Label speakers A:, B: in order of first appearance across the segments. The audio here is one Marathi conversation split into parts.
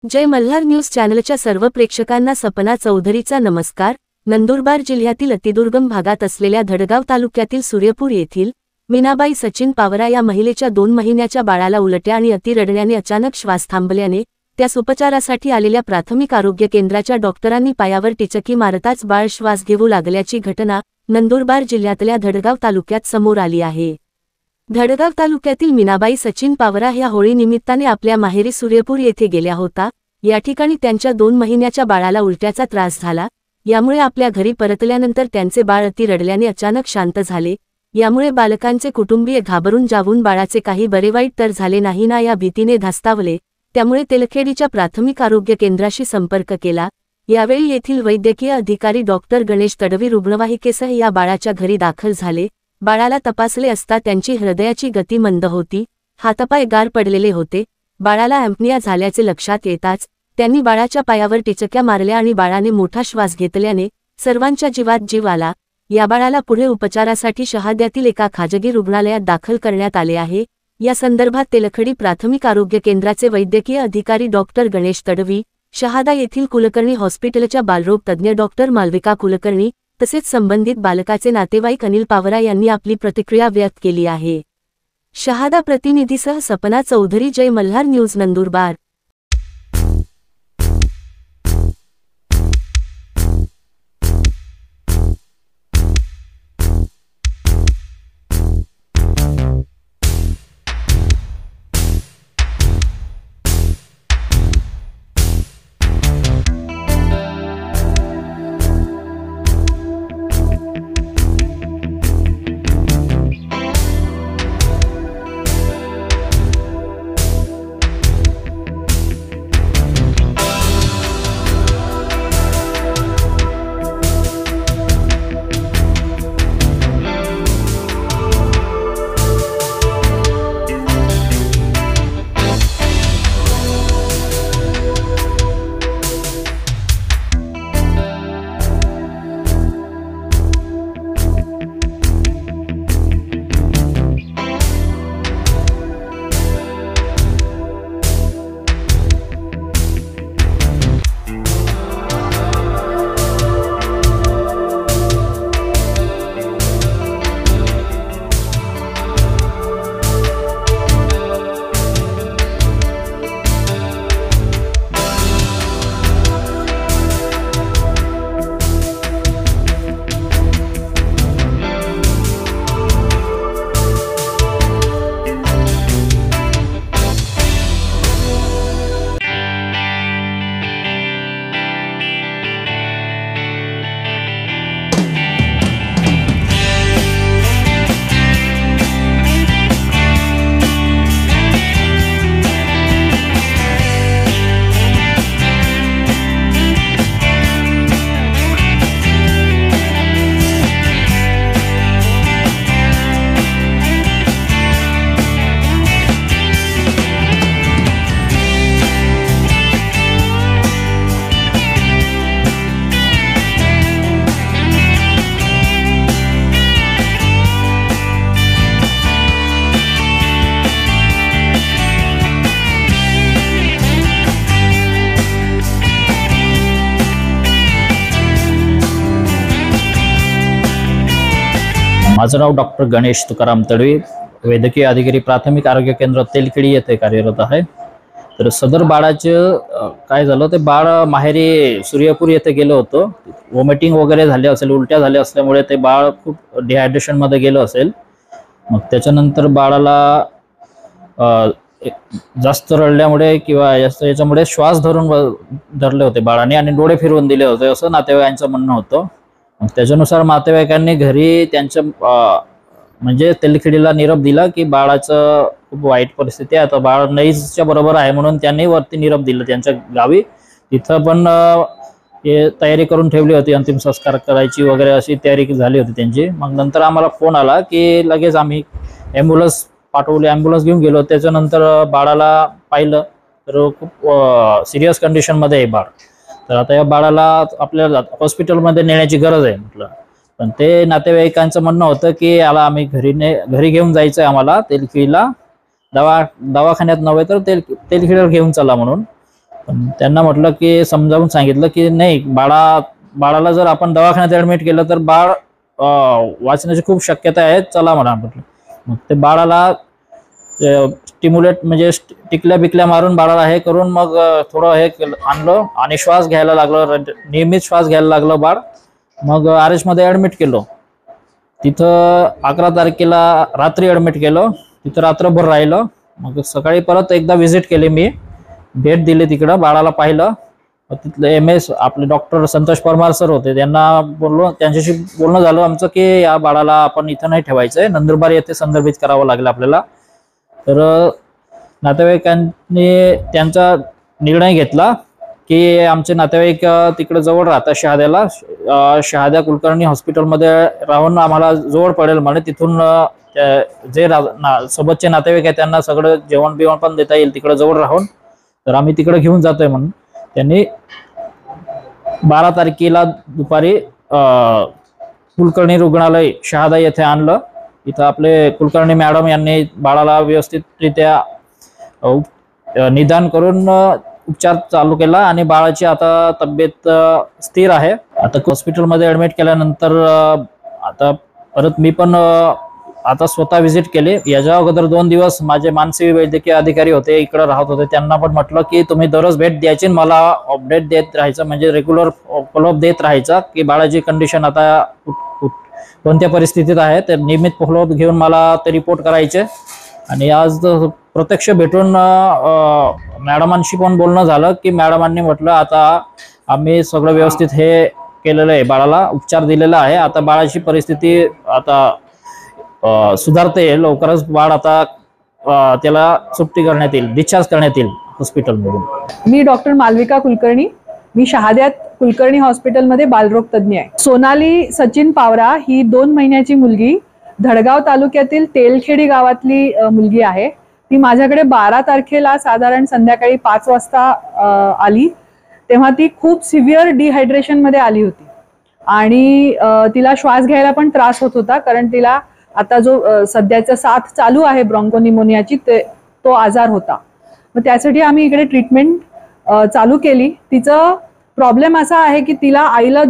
A: जय मल्हार न्यूज चॅनलच्या सर्व प्रेक्षकांना सपना चौधरीचा नमस्कार। नंदुरबार जिल्ह्यातील अतिदुर्गम भागात असलेल्या धडगाव तालुक्यातील सूर्यपूर येथील मीनाबाई सचिन पावरा या महिलेच्या 2 महिन्याच्या बाळाला उलट्या आणि अति रडण्याने अचानक श्वास थांबल्याने त्यास उपचारासाठी आलेल्या प्राथमिक आरोग्य केंद्राच्या डॉक्टरांनी पायावर टिचकी मारताच बाळ श्वास घेऊ लागल्याची घटना नंदुरबार जिल्ह्यातल्या धडगाव तालुक्यात समोर आली आहे। धडगाव तालुक्यातील मीनाबाई सचिन पावरा ह्या होळी निमित्ताने आपल्या माहेरी सूर्यपूर येथे गेल्या होता। या ठिकाणी त्यांच्या 2 महिन्याच्या बाळाला उलट्याचा त्रास झाला। यामुळे आपल्या घरी परतल्यानंतर त्यांचे बाळ अति रडल्याने अचानक शांत झाले। यामुळे बालकांचे कुटुंबीय घाबरून जाऊन बाळाचे काही बरे वाईट तर झाले नाही ना या भीतीने धास्तावले। त्यामुळे तेलखेडीच्या प्राथमिक आरोग्य केंद्राशी संपर्क केला। यावेळी येथील वैद्यकीय अधिकारी डॉक्टर गणेश तडवी रुग्णवाहिकेसह या बाळाच्या घरी दाखल झाले। बाळाला तपासले असता त्यांची हृदयाची गती मंद होती, हातपाय गार पडलेले होते। बाळाला ॲम्पनिया झाल्याचे लक्षात येताच त्यांनी बाळाच्या पायावर टिचक्या मारल्या आणि बाळाने मोठा श्वास घेतल्याने सर्वांच्या जीवात जीव आला। या बाळाला पुढे उपचारासाठी शहाद्यातील एका खाजगी रुग्णालयात दाखल करण्यात आले आहे। या संदर्भात तेलखडी प्राथमिक आरोग्य केंद्राचे वैद्यकीय अधिकारी डॉक्टर गणेश तडवी, शहादा येथील कुलकर्णी हॉस्पिटलच्या बालरोग तज्ज्ञ डॉक्टर मालविका कुलकर्णी तसेच संबंधित बालकाचे नातेवाईक अनिल पावरा यांनी आपली प्रतिक्रिया व्यक्त केली आहे। शहादा प्रतिनिधीसह सपना चौधरी, जय मल्हार न्यूज नंदुरबार।
B: माझं नाव डॉक्टर गणेश तुकाराम तडवी, वैद्यकीय अधिकारी प्राथमिक आरोग्य केंद्र तेलखेडी येथे कार्यरत आहे। तर सदर बाळाचं काय झालं, ते बाळ माहेरी सूर्यपूर येथे गेलं होतं। वॉमिटिंग वगैरे झाले असेल, उलट्या झाल्या असल्यामुळे ते बाळ खूप डिहायड्रेशन मध्ये गेलं असेल। मग त्याच्यानंतर बाळाला जास्त रडल्यामुळे किंवा याच्यामुळे श्वास धरले होते बाळाने आणि डोळे फिरवून दिले होते असं नातेवाईकांचं म्हणणं होतं। मग त्याच्यानुसार नातेवाईकांनी घरी त्यांच्या म्हणजे तेलखेडीला निरोप दिला की बाळाचं खूप वाईट परिस्थिती आहे, आता बाळ नईच्या बरोबर आहे, म्हणून त्यांनी वरती निरोप दिला त्यांच्या गावी। तिथं पण तयारी करून ठेवली होती, अंतिम संस्कार करायची वगैरे अशी तयारी झाली होती त्यांची। मग नंतर आम्हाला फोन आला की लगेच आम्ही ॲम्ब्युलन्स पाठवली, ॲम्ब्युलन्स घेऊन गेलो। त्याच्यानंतर बाळाला पाहिलं तर खूप सिरियस कंडिशनमध्ये आहे बाळ। तर आता या बाळाला आपल्याला हॉस्पिटलमध्ये नेण्याची गरज आहे म्हटलं, पण ते नातेवाईकांचं म्हणणं होतं की याला आम्ही घरी घेऊन जायचं आहे, आम्हाला तेलखेडीला दवाखान्यात नव्हे तर तेलखेडीला घेऊन चला म्हणून। पण त्यांना म्हटलं की समजावून सांगितलं की नाही, बाळाला जर आपण दवाखान्यात ऍडमिट केलं तर बाळ वाचण्याची खूप शक्यता आहे, चला म्हणा म्हटलं. मग ते बाळाला स्टिम्युलेट म्हणजे टिकल्या बिकल्या मारून बाळाला हे करून मग थोडं हे आणलं आणि श्वास घ्यायला लागलं, नियमित श्वास घ्यायला लागलं बाळ. मग RS मध्ये ऍडमिट केलं. तिथं 11 तारखेला रात्री ऍडमिट केलं. तिथं रात्रभर राहिलं. मग सकाळी परत एकदा व्हिजिट केली, मी भेट दिली तिकडं, बाळाला पाहिलं. तिथले MS आपले डॉक्टर संतोष परमार सर होते, त्यांना बोललो, त्यांच्याशी बोलणं झालं आमचं की या बाळाला आपण इथं नाही ठेवायचंय, नंदुरबार येथे संदर्भित करावं लागेल आपल्याला. तर नातेवाईकांनी त्यांचा निर्णय घेतला की आमचे नातेवाईक तिकडे जवळ राहतात शहाद्याला, शहाद्या कुलकर्णी हॉस्पिटलमध्ये राहून आम्हाला जवळ पडेल म्हणे. तिथून जे सोबतचे नातेवाईक आहेत त्यांना सगळं जेवण बिवण पण देता येईल तिकडे जवळ राहून. तर आम्ही तिकडे घेऊन जातोय म्हणून त्यांनी 12 तारखेला दुपारी कुलकर्णी रुग्णालय शहादा येथे आणलं. इथं आपले कुलकर्णी मॅडम यांनी बाळाला व्यवस्थितरित्या निदान करून उपचार चालू केला आणि बाळाची आता तब्येत स्थिर आहे. आता हॉस्पिटलमध्ये ऍडमिट केल्यानंतर आता परत मी पण आता स्वतः व्हिजिट केली. याच्या अगोदर 2 दिवस माझे मानसी वैद्यकीय अधिकारी होते, इकडे राहत होते, त्यांना पण म्हटलं की तुम्ही दररोज भेट द्यायची, मला अपडेट देत राहायचं, म्हणजे रेग्युलर फॉलोअप देत राहायचं की बाळाची कंडिशन आता कोणत्या परिस्थितीत आहे. तर नियमित फॉलोअप घेऊन मला ते रिपोर्ट करायचे. आणि आज प्रत्यक्ष भेटून मॅडमांशी पण बोलणं झालं की मॅडमांनी म्हटलं आता आम्ही सगळं व्यवस्थित हे केलेलं आहे, बाळाला उपचार दिलेला आहे, आता बाळाची परिस्थिती आता सुधारते, लवकरच बाळ आता त्याला सुट्टी करण्यात येईल, डिस्चार्ज करण्यात येईल हॉस्पिटलमधून.
C: मी डॉक्टर मालविका कुलकर्णी, मी शहाद्यात कुलकर्णी हॉस्पिटलमध्ये बालरोग तज्ज्ञ आहे. सोनाली सचिन पावरा ही 2 महिन्याची मुलगी धडगाव तालुक्यातील तेलखेडी गावातली मुलगी आहे. ती माझ्याकडे 12 तारखेला साधारण संध्याकाळी 5 वाजता आली. तेव्हा ती खूप सिव्हिअर डिहायड्रेशन मध्ये आली होती आणि तिला श्वास घ्यायला पण त्रास होत होता, कारण तिला आता जो सध्याचा साथ चालू आहे ब्रॉन्कोनिमोनियाची तो आजार होता. मग त्यासाठी आम्ही इकडे ट्रीटमेंट चालू केली. तिचं प्रॉब्लेम असा आहे की तिला आईला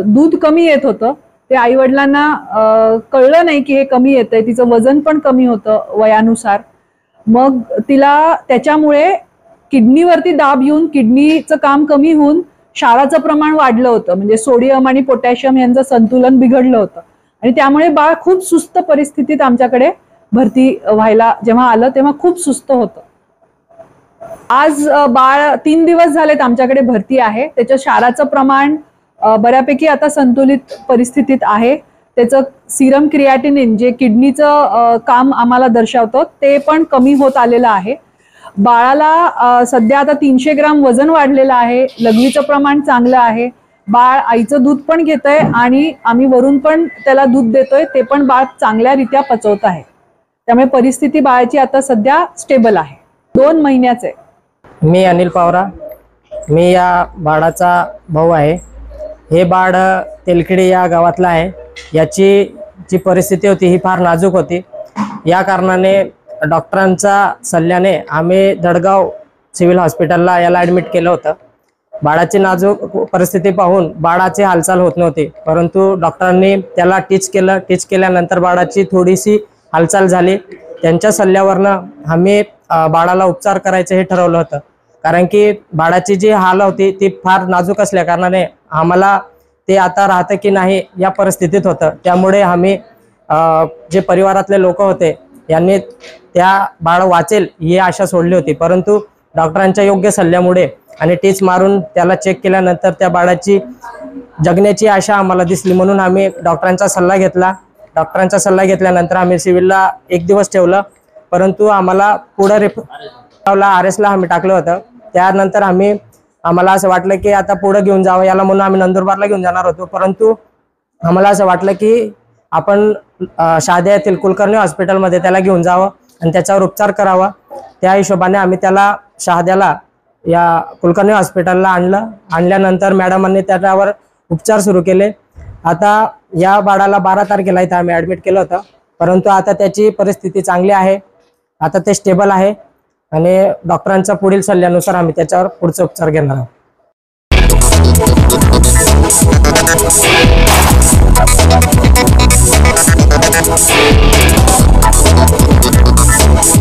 C: दूध कमी येत होतं. ते आई वडिलांना कळलं नाही की हे कमी येतंय. तिचं वजन पण कमी होतं वयानुसार. मग तिला त्याच्यामुळे किडनीवरती दाब येऊन किडनीचं काम कमी होऊन क्षाराचं प्रमाण वाढलं होतं, म्हणजे सोडियम आणि पोटॅशियम यांचं संतुलन बिघडलं होतं आणि त्यामुळे बाळ खूप सुस्त परिस्थितीत आमच्याकडे भरती व्हायला जेव्हा आलं तेव्हा खूप सुस्त होतं. आज बाळ 3 दिवस झालेत आमच्याकडे भरती आहे. त्याच्या क्षाराचं प्रमाण बऱ्यापैकी आता संतुलित परिस्थितीत आहे. त्याचं सिरम क्रिएटिनिन जे किडनीचं काम आम्हाला दर्शवतं ते पण कमी होत आलेलं आहे. बाळाला सध्या आता 300 ग्राम वजन वाढलेलं आहे. लघवीचं प्रमाण चांगलं आहे. बाळ आईचं दूध पण घेतंय आणि आम्ही वरून पण त्याला दूध देतोय, ते पण बाळ चांगल्यारीत्या पचवत आहे. त्यामुळे परिस्थिती बाळाची आता सध्या स्टेबल आहे. 2 महिन्याचे.
D: मी अनिल पावरा, मी या बाळाचा भाऊ आहे. हे बाळ तेलखेडी या गावातलं आहे. याची जी परिस्थिती होती ही फार नाजूक होती. या कारणाने डॉक्टरांच्या सल्ल्याने आम्ही धडगाव सिव्हिल हॉस्पिटलला याला ॲडमिट केलं होतं. बाळाची नाजूक परिस्थिती पाहून बाळाची हालचाल होत नव्हती, परंतु डॉक्टरांनी त्याला टीच केलं. टीच केल्यानंतर बाळाची थोडीशी हालचाल झाली. त्यांच्या सल्ल्यावरनं आम्ही बाळाला उपचार करायचं हे ठरवलं होतं, कारण की बाळाची जी हाल होती ती फार नाजूक असल्या कारणाने आम्हाला ते आता राहतं की नाही या परिस्थितीत होतं. त्यामुळे आम्ही जे परिवारातले लोक होते यांनी त्या बाळ वाचेल ही आशा सोडली होती, परंतु डॉक्टरांच्या योग्य सल्ल्यामुळे आणि टीच मारून त्याला चेक केल्यानंतर त्या बाळाची जगण्याची आशा आम्हाला दिसली, म्हणून आम्ही डॉक्टरांचा सल्ला घेतला. डॉक्टरांचा सल्ला घेतल्यानंतर आम्ही सिव्हिलला 1 दिवस ठेवलं, परंतु आम्हाला पुढे RSला आम्ही टाकलं होतं. त्यानंतर आम्हाला असं वाटलं की आता पुढे घेऊन जावं याला, म्हणून आम्ही नंदुरबारला घेऊन जाणार होतो, परंतु आम्हाला असं वाटलं की आपण शहाद्या येथील कुलकर्णी हॉस्पिटलमध्ये त्याला घेऊन जावं आणि त्याच्यावर उपचार करावा. त्या हिशोबाने आम्ही त्याला शहाद्याला या कुलकर्णी हॉस्पिटलला आणलं. आणल्यानंतर मॅडमांनी त्याच्यावर उपचार सुरू केले. आता या बाळाला 12 तारखेला इथं आम्ही ॲडमिट केलं होतं, परंतु आता त्याची परिस्थिती चांगली आहे. आता ते स्टेबल आहे आणि डॉक्टरांच्या पुढील सल्ल्यानुसार आम्ही त्याच्यावर पुढचे उपचार घेणार आहोत.